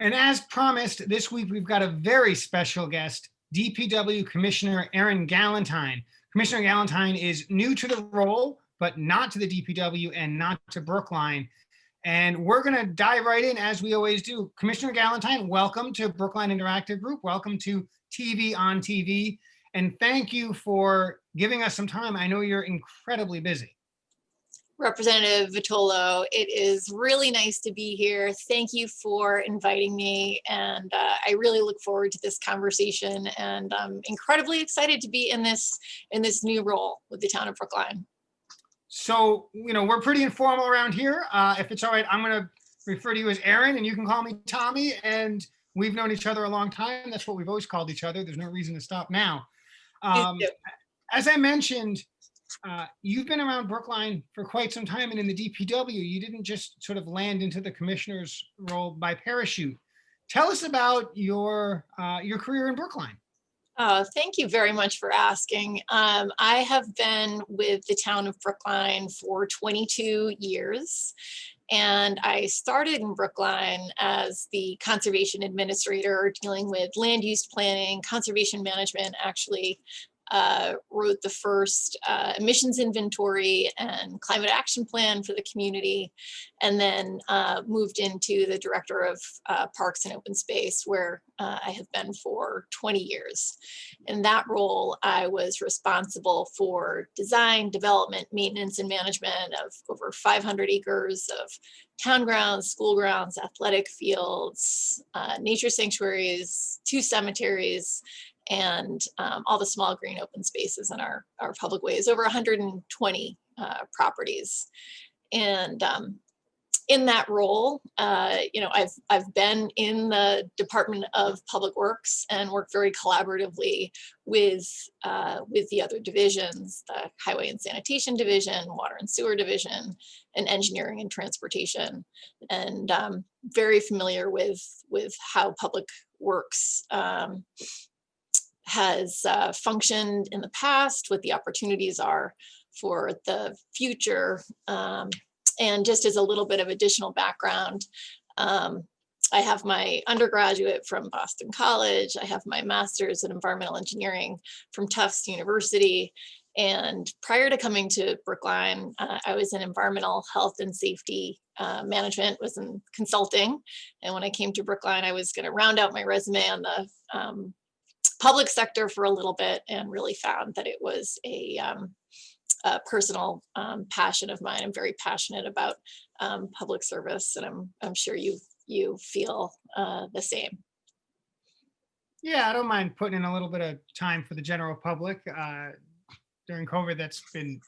And as promised, this week we've got a very special guest, DPW Commissioner Erin Gallentine. Commissioner Gallentine is new to the role, but not to the DPW and not to Brookline. And we're going to dive right in as we always do. Commissioner Gallentine, welcome to Brookline Interactive Group. Welcome to TV on TV. And thank you for giving us some time. I know you're incredibly busy. Representative Vitolo, it is really nice to be here. Thank you for inviting me, and I really look forward to this conversation, and I'm incredibly excited to be in this new role with the town of Brookline. So, we're pretty informal around here. If it's all right, I'm going to refer to you as Erin, and you can call me Tommy, and we've known each other a long time. That's what we've always called each other. There's no reason to stop now. As I mentioned, you've been around Brookline for quite some time, and in the DPW, you didn't just sort of land into the commissioner's role by parachute. Tell us about your career in Brookline. Thank you very much for asking. I have been with the town of Brookline for 22 years, and I started in Brookline as the conservation administrator dealing with land use planning, conservation management. Actually, wrote the first emissions inventory and climate action plan for the community, and then moved into the director of parks and open space, where I have been for 20 years. In that role, I was responsible for design, development, maintenance, and management of over 500 acres of town grounds, school grounds, athletic fields, nature sanctuaries, 2 cemeteries, and all the small green open spaces in our public ways, over 120 properties. And in that role, I've been in the Department of Public Works and worked very collaboratively with the other divisions, the Highway and Sanitation Division, Water and Sewer Division, and Engineering and Transportation, and very familiar with how Public Works has functioned in the past, what the opportunities are for the future. And just as a little bit of additional background, I have my undergraduate from Boston College. I have my master's in environmental engineering from Tufts University. And prior to coming to Brookline, I was in environmental health and safety management, was in consulting. And when I came to Brookline, I was going to round out my resume on the public sector for a little bit, and really found that it was a personal passion of mine. I'm very passionate about public service, and I'm sure you feel the same. Yeah, I don't mind putting in a little bit of time for the general public. During COVID, that's been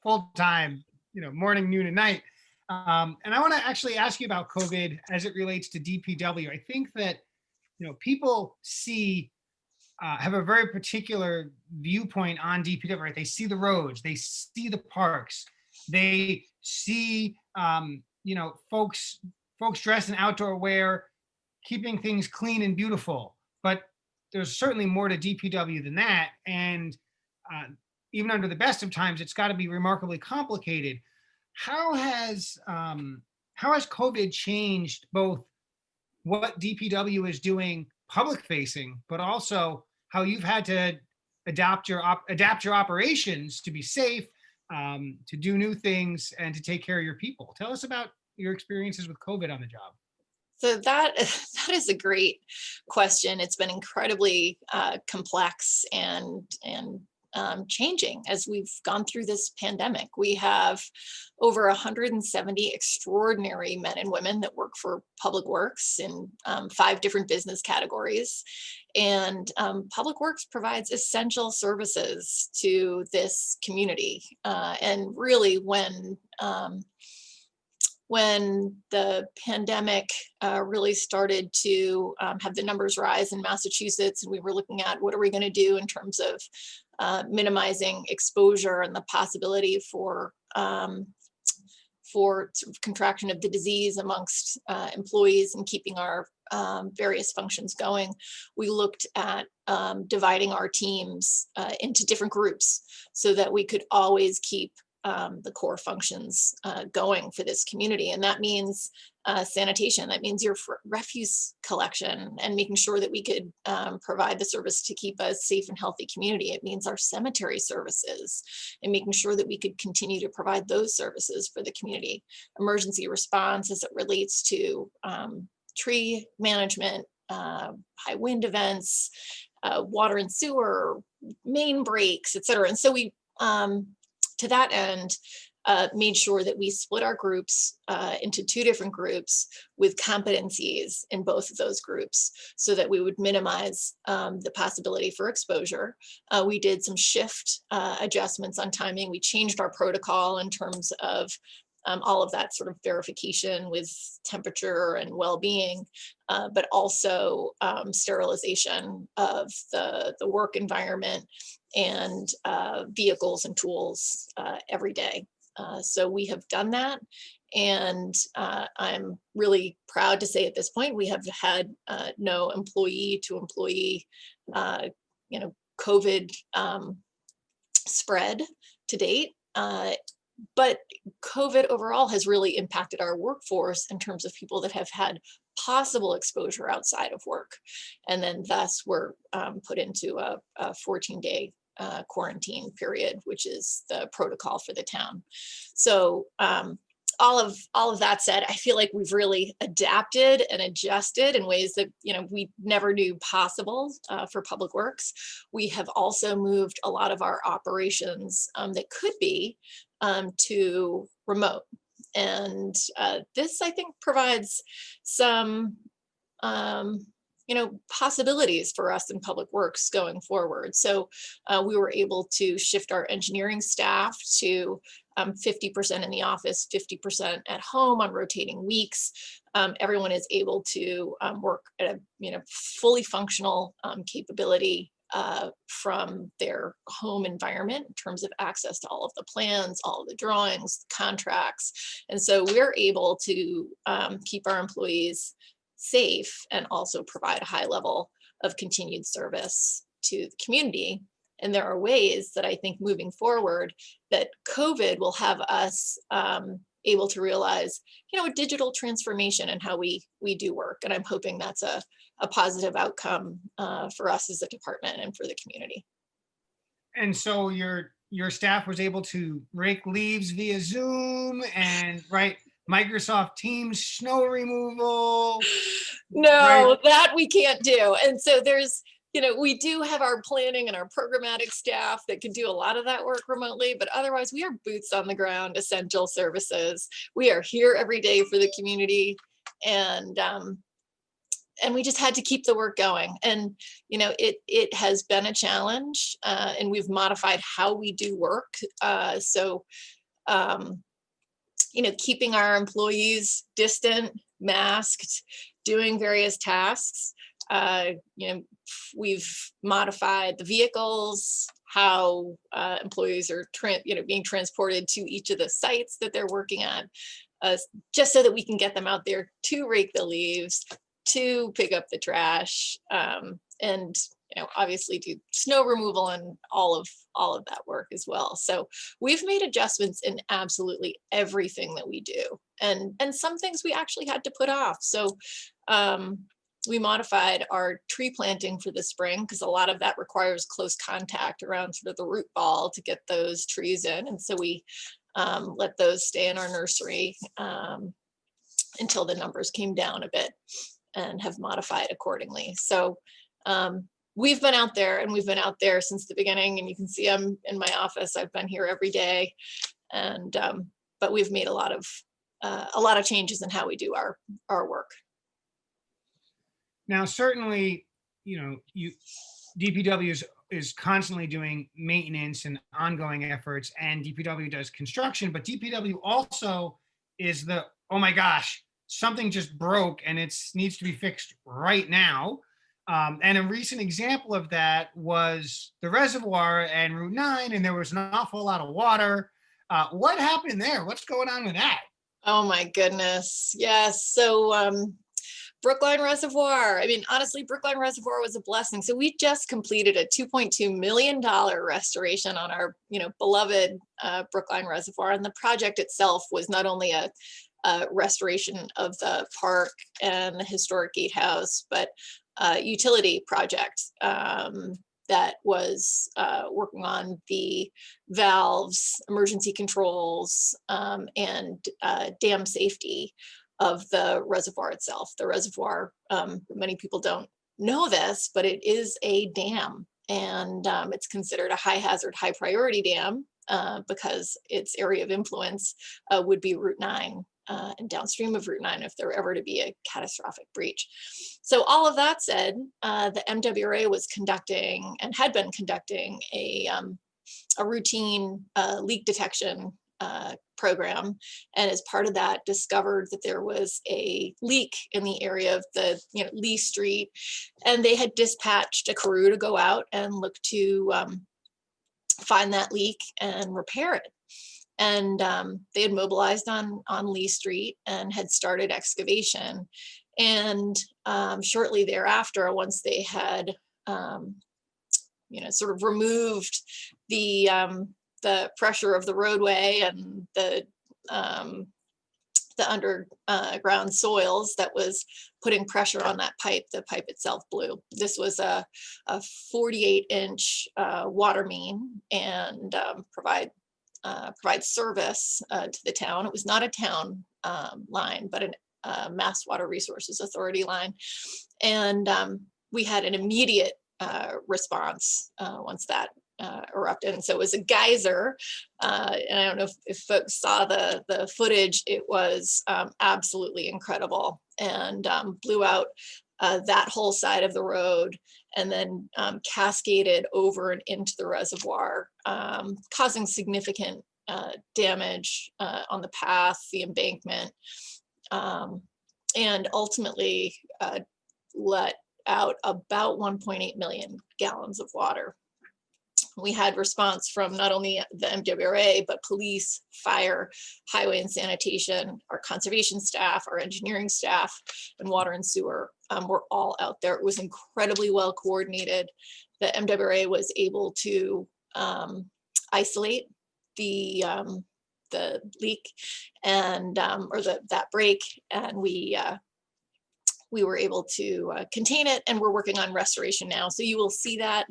full time, morning, noon, and night. And I want to actually ask you about COVID as it relates to DPW. I think that people have a very particular viewpoint on DPW, right? They see the roads, they see the parks, they see, folks dressed in outdoor wear, keeping things clean and beautiful. But there's certainly more to DPW than that. And even under the best of times, it's got to be remarkably complicated. How has COVID changed both what DPW is doing public facing, but also how you've had to adapt your operations to be safe, to do new things, and to take care of your people? Tell us about your experiences with COVID on the job. So that is a great question. It's been incredibly complex and changing as we've gone through this pandemic. We have over 170 extraordinary men and women that work for Public Works in 5 different business categories. And Public Works provides essential services to this community. And really, when the pandemic really started to have the numbers rise in Massachusetts, and we were looking at what are we going to do in terms of minimizing exposure and the possibility for sort of contraction of the disease amongst employees and keeping our various functions going, we looked at dividing our teams into different groups so that we could always keep the core functions going for this community. And that means sanitation, that means your refuse collection and making sure that we could provide the service to keep a safe and healthy community. It means our cemetery services and making sure that we could continue to provide those services for the community. Emergency response as it relates to tree management, high wind events, water and sewer, main breaks, et cetera. And so we, to that end, made sure that we split our groups into 2 different groups with competencies in both of those groups so that we would minimize the possibility for exposure. We did some shift adjustments on timing. We changed our protocol in terms of all of that sort of verification with temperature and well-being, but also sterilization of the work environment and vehicles and tools every day. So we have done that. And I'm really proud to say at this point, we have had no employee to employee, COVID spread to date. But COVID overall has really impacted our workforce in terms of people that have had possible exposure outside of work. And then thus were put into a 14-day quarantine period, which is the protocol for the town. So all of that said, I feel like we've really adapted and adjusted in ways that we never knew possible for Public Works. We have also moved a lot of our operations that could be to remote, and this I think provides some possibilities for us in Public Works going forward. So we were able to shift our engineering staff to 50% in the office, 50% at home on rotating weeks. Everyone is able to work at a fully functional capability from their home environment in terms of access to all of the plans, all of the drawings, contracts. And so we're able to keep our employees safe and also provide a high level of continued service to the community. And there are ways that I think moving forward that COVID will have us able to realize, a digital transformation in how we do work. And I'm hoping that's a positive outcome for us as a department and for the community. And so your staff was able to rake leaves via Zoom and write Microsoft Teams snow removal. No, right? that we can't do. And so there's, we do have our planning and our programmatic staff that can do a lot of that work remotely, but otherwise we are boots on the ground, essential services. We are here every day for the community, and we just had to keep the work going. And, it has been a challenge, and we've modified how we do work. Keeping our employees distant, masked, doing various tasks. We've modified the vehicles, how employees are being transported to each of the sites that they're working at, just so that we can get them out there to rake the leaves, to pick up the trash, and obviously do snow removal and all of that work as well. So we've made adjustments in absolutely everything that we do, and some things we actually had to put off. So we modified our tree planting for the spring because a lot of that requires close contact around sort of the root ball to get those trees in, and so we let those stay in our nursery until the numbers came down a bit, and have modified accordingly. So we've been out there, and we've been out there since the beginning, and you can see I'm in my office. I've been here every day, and but we've made a lot of changes in how we do our work. Now, certainly, DPW is constantly doing maintenance and ongoing efforts, and DPW does construction, but DPW also is the, oh my gosh, something just broke and it needs to be fixed right now. And a recent example of that was the reservoir and Route 9, and there was an awful lot of water. What happened there? What's going on with that? Oh my goodness. Yes. So Brookline Reservoir. I mean, honestly, Brookline Reservoir was a blessing. So we just completed a $2.2 million restoration on our, beloved Brookline Reservoir. And the project itself was not only a restoration of the park and the historic gatehouse, but utility project that was working on the valves, emergency controls, and dam safety of the reservoir itself. The reservoir, many people don't know this, but it is a dam, and it's considered a high hazard, high priority dam because its area of influence would be Route 9 and downstream of Route 9 if there were ever to be a catastrophic breach. So all of that said, the MWRA was conducting and had been conducting a routine leak detection program, and as part of that discovered that there was a leak in the area of the Lee Street, and they had dispatched a crew to go out and look to find that leak and repair it. And they had mobilized on Lee Street and had started excavation. And shortly thereafter, once they had sort of removed the pressure of the roadway and the underground soils that was putting pressure on that pipe, the pipe itself blew. This was a 48-inch water main and provide service to the town. It was not a town line, but a Mass Water Resources Authority line. And we had an immediate response once that erupted. And so it was a geyser. And I don't know if folks saw the footage. It was absolutely incredible, and blew out that whole side of the road, and then cascaded over and into the reservoir, causing significant damage on the path, the embankment, and ultimately let out about 1.8 million gallons of water. We had response from not only the MWRA, but police, fire, highway and sanitation, our conservation staff, our engineering staff, and water and sewer were all out there. It was incredibly well coordinated. The MWRA was able to isolate the leak and or that break, and we were able to contain it, and we're working on restoration now. So you will see that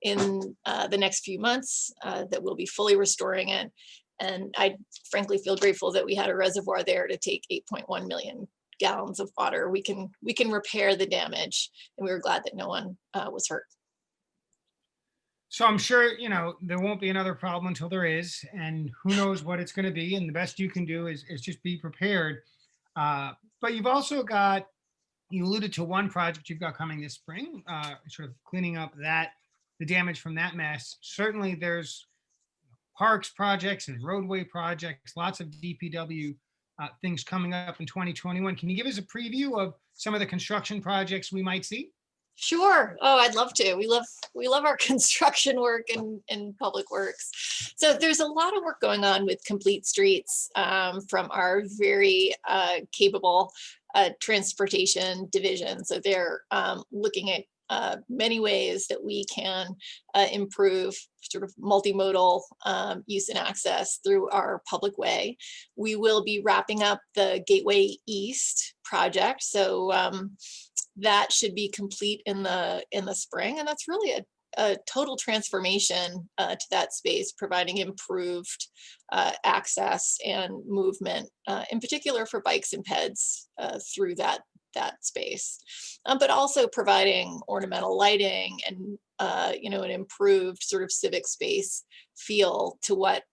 in the next few months that we'll be fully restoring it. And I frankly feel grateful that we had a reservoir there to take 8.1 million gallons of water. We can repair the damage, and we were glad that no one was hurt. So I'm sure, there won't be another problem until there is, and who knows what it's going to be. And the best you can do is just be prepared. But you've also got, you alluded to one project you've got coming this spring, sort of cleaning up the damage from that mess. Certainly there's parks projects and roadway projects, lots of DPW things coming up in 2021. Can you give us a preview of some of the construction projects we might see? Sure. Oh, I'd love to. We love our construction work in public works. So there's a lot of work going on with Complete Streets from our very capable transportation division. So they're looking at many ways that we can improve sort of multimodal use and access through our public way. We will be wrapping up the Gateway East project. So that should be complete in the spring, and that's really a total transformation to that space, providing improved access and movement, in particular for bikes and peds through that space, but also providing ornamental lighting and an improved sort of civic space feel to what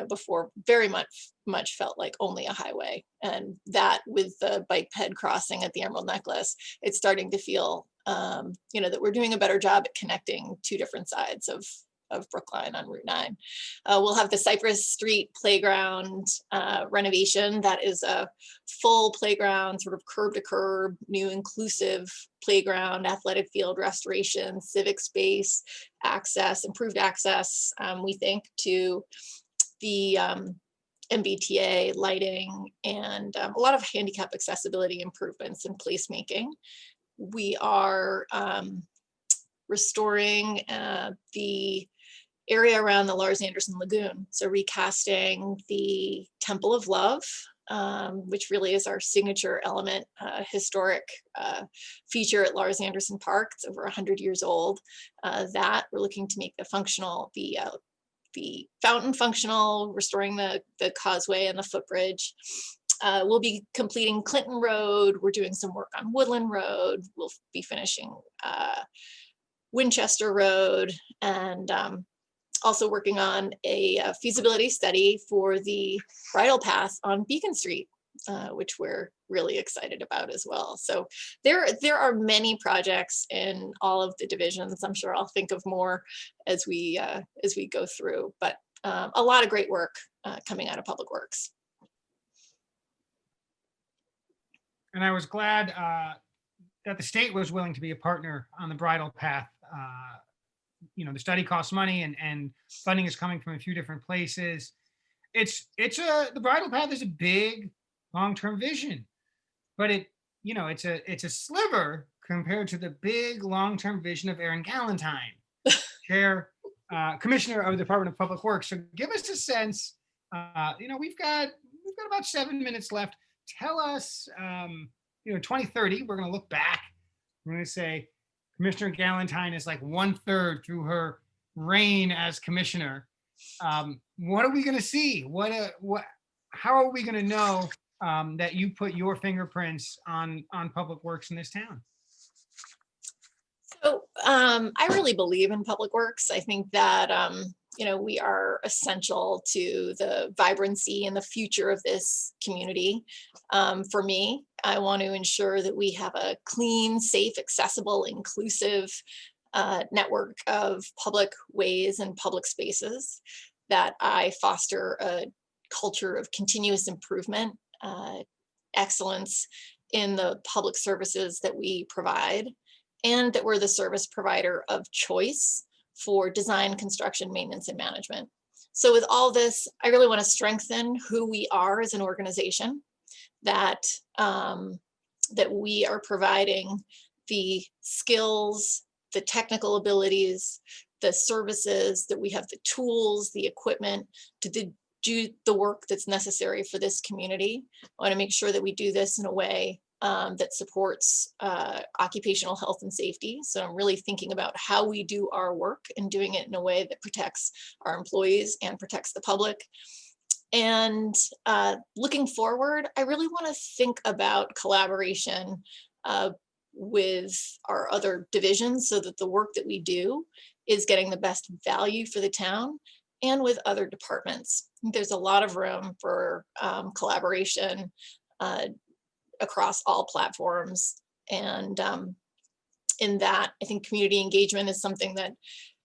before very much felt like only a highway. And that with the bike ped crossing at the Emerald Necklace, it's starting to feel that we're doing a better job at connecting two different sides of Brookline on Route 9. We'll have the Cypress Street playground renovation. That is a full playground, sort of curb to curb, new inclusive playground, athletic field restoration, civic space, access, improved access, we think, to the MBTA lighting, and a lot of handicap accessibility improvements and placemaking. We are restoring the area around the Lars Anderson Lagoon. So recasting the Temple of Love, which really is our signature element, historic feature at Lars Anderson Park. It's over 100 years old. That we're looking to make the fountain functional, restoring the causeway and the footbridge. We'll be completing Clinton Road. We're doing some work on Woodland Road. We'll be finishing Winchester Road, and also working on a feasibility study for the bridle path on Beacon Street, which we're really excited about as well. So there are many projects in all of the divisions. I'm sure I'll think of more as we go through, but a lot of great work coming out of Public Works. And I was glad that the state was willing to be a partner on the bridle path. The study costs money, and funding is coming from a few different places. The bridle path is a big long-term vision, but it's a sliver compared to the big long-term vision of Erin Gallentine, Commissioner of the Department of Public Works. So give us a sense. We've got about 7 minutes left. Tell us, 2030, we're going to look back. We're going to say Commissioner Gallentine is like 1/3 through her reign as commissioner. What are we going to see? How are we going to know that you put your fingerprints on Public Works in this town? So I really believe in Public Works. I think that we are essential to the vibrancy and the future of this community. For me, I want to ensure that we have a clean, safe, accessible, inclusive network of public ways and public spaces, that I foster a culture of continuous improvement, excellence in the public services that we provide, and that we're the service provider of choice for design, construction, maintenance, and management. So with all this, I really want to strengthen who we are as an organization, that we are providing the skills, the technical abilities, the services, that we have the tools, the equipment to do the work that's necessary for this community. I want to make sure that we do this in a way that supports occupational health and safety. So I'm really thinking about how we do our work and doing it in a way that protects our employees and protects the public. And looking forward, I really want to think about collaboration with our other divisions, so that the work that we do is getting the best value for the town, and with other departments. There's a lot of room for collaboration across all platforms. And in that, I think community engagement is something that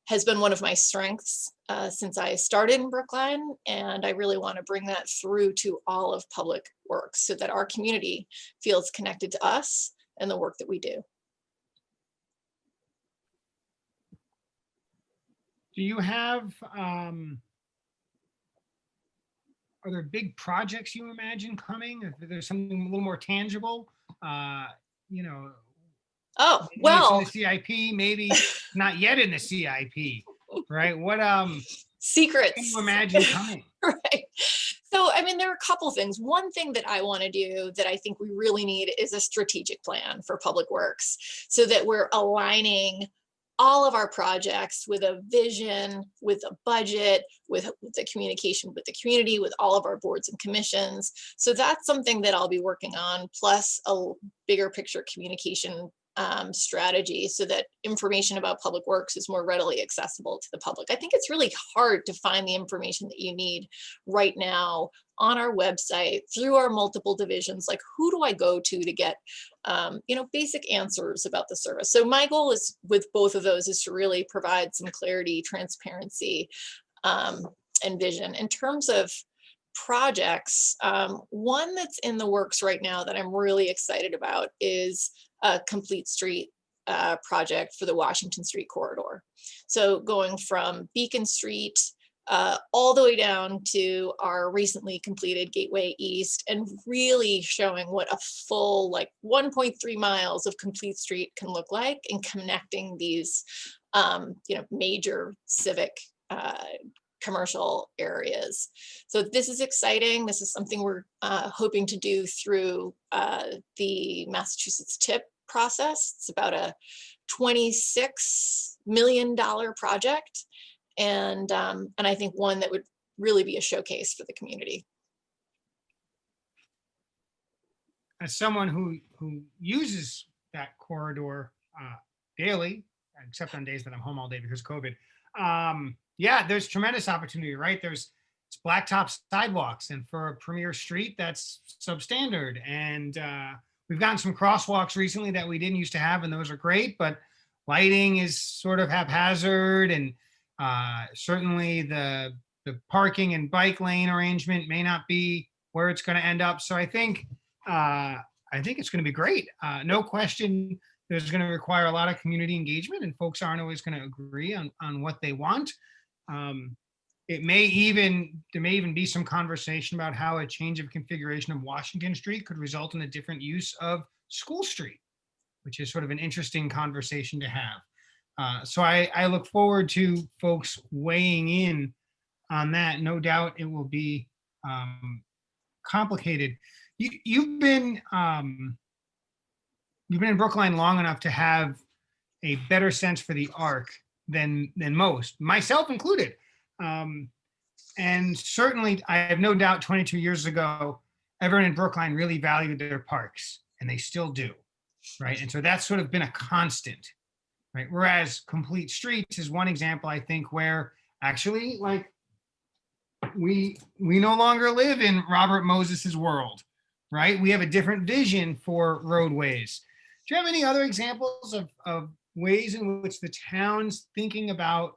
has been one of my strengths since I started in Brookline. And I really want to bring that through to all of Public Works, so that our community feels connected to us and the work that we do. Do you have, are there big projects you imagine coming? If there's something a little more tangible, Oh, maybe it's in well, the CIP, maybe not yet in the CIP, right? What can secrets. you imagine coming? Right. So, I mean, there are a couple things. One thing that I want to do that I think we really need is a strategic plan for Public Works, so that we're aligning all of our projects with a vision, with a budget, with the communication with the community, with all of our boards and commissions. So that's something that I'll be working on, plus a bigger picture communication strategy, so that information about Public Works is more readily accessible to the public. I think it's really hard to find the information that you need right now on our website through our multiple divisions. Like, who do I go to get basic answers about the service? So my goal is with both of those is to really provide some clarity, transparency, and vision. In terms of projects, one that's in the works right now that I'm really excited about is a complete street project for the Washington Street corridor. So going from Beacon Street all the way down to our recently completed Gateway East, and really showing what a full like 1.3 miles of complete street can look like, and connecting these major civic commercial areas. So this is exciting. This is something we're hoping to do through the Massachusetts TIP process. It's about a $26 million project. And I think one that would really be a showcase for the community. As someone who uses that corridor daily, except on days that I'm home all day because of COVID, yeah, there's tremendous opportunity, right? It's blacktop sidewalks, and for a premier street, that's substandard. And we've gotten some crosswalks recently that we didn't used to have, and those are great, but lighting is sort of haphazard, and certainly the parking and bike lane arrangement may not be where it's going to end up. So I think it's going to be great. No question, there's going to require a lot of community engagement, and folks aren't always going to agree on what they want. There may even be some conversation about how a change of configuration of Washington Street could result in a different use of School Street, which is sort of an interesting conversation to have. So I look forward to folks weighing in on that. No doubt it will be complicated. You've been in Brookline long enough to have a better sense for the arc than most, myself included. And certainly, I have no doubt 22 years ago, everyone in Brookline really valued their parks, and they still do, right? And so that's sort of been a constant, right? Whereas Complete Streets is one example, I think, where actually, like, we no longer live in Robert Moses's world, right? We have a different vision for roadways. Do you have any other examples of ways in which the town's thinking about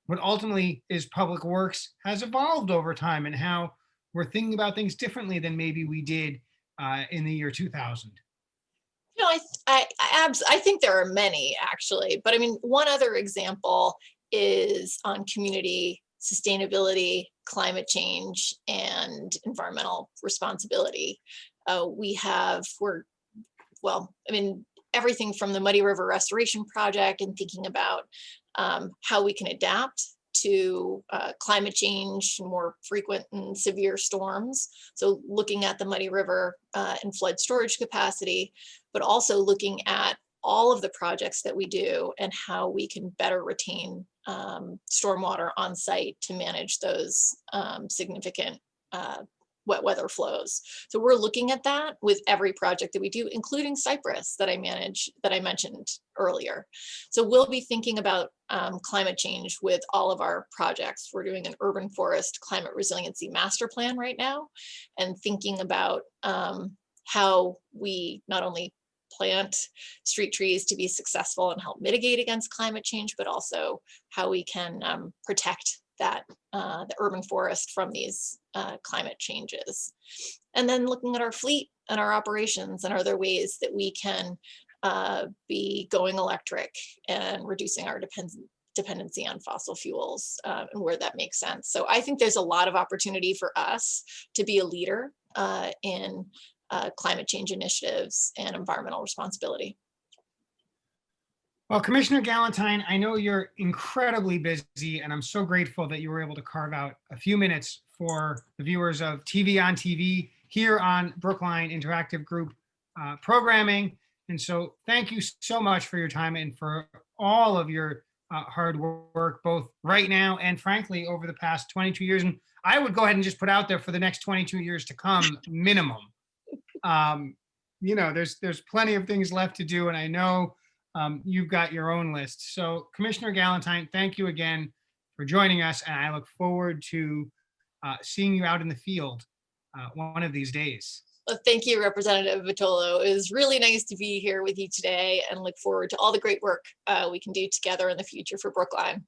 what ultimately is public works has evolved over time, and how we're thinking about things differently than maybe we did in the year 2000? I think there are many, actually, but I mean, one other example is on community sustainability, climate change, and environmental responsibility. Everything from the Muddy River Restoration Project, and thinking about how we can adapt to climate change, more frequent and severe storms. So looking at the Muddy River and flood storage capacity, but also looking at all of the projects that we do and how we can better retain stormwater on site to manage those significant wet weather flows. So we're looking at that with every project that we do, including Cypress that I mentioned earlier. So we'll be thinking about climate change with all of our projects. We're doing an urban forest climate resiliency master plan right now, and thinking about how we not only plant street trees to be successful and help mitigate against climate change, but also how we can protect that the urban forest from these climate changes. And then looking at our fleet and our operations, and are there ways that we can be going electric and reducing our dependency on fossil fuels, and where that makes sense. So I think there's a lot of opportunity for us to be a leader in climate change initiatives and environmental responsibility. Well, Commissioner Gallentine, I know you're incredibly busy, and I'm so grateful that you were able to carve out a few minutes for the viewers of TV on TV here on Brookline Interactive Group programming. And so thank you so much for your time and for all of your hard work, both right now and frankly over the past 22 years. And I would go ahead and just put out there for the next 22 years to come, minimum. There's plenty of things left to do, and I know you've got your own list. So Commissioner Gallentine, thank you again for joining us, and I look forward to seeing you out in the field one of these days. Well, thank you, Representative Vitolo. It was really nice to be here with you today, and look forward to all the great work we can do together in the future for Brookline.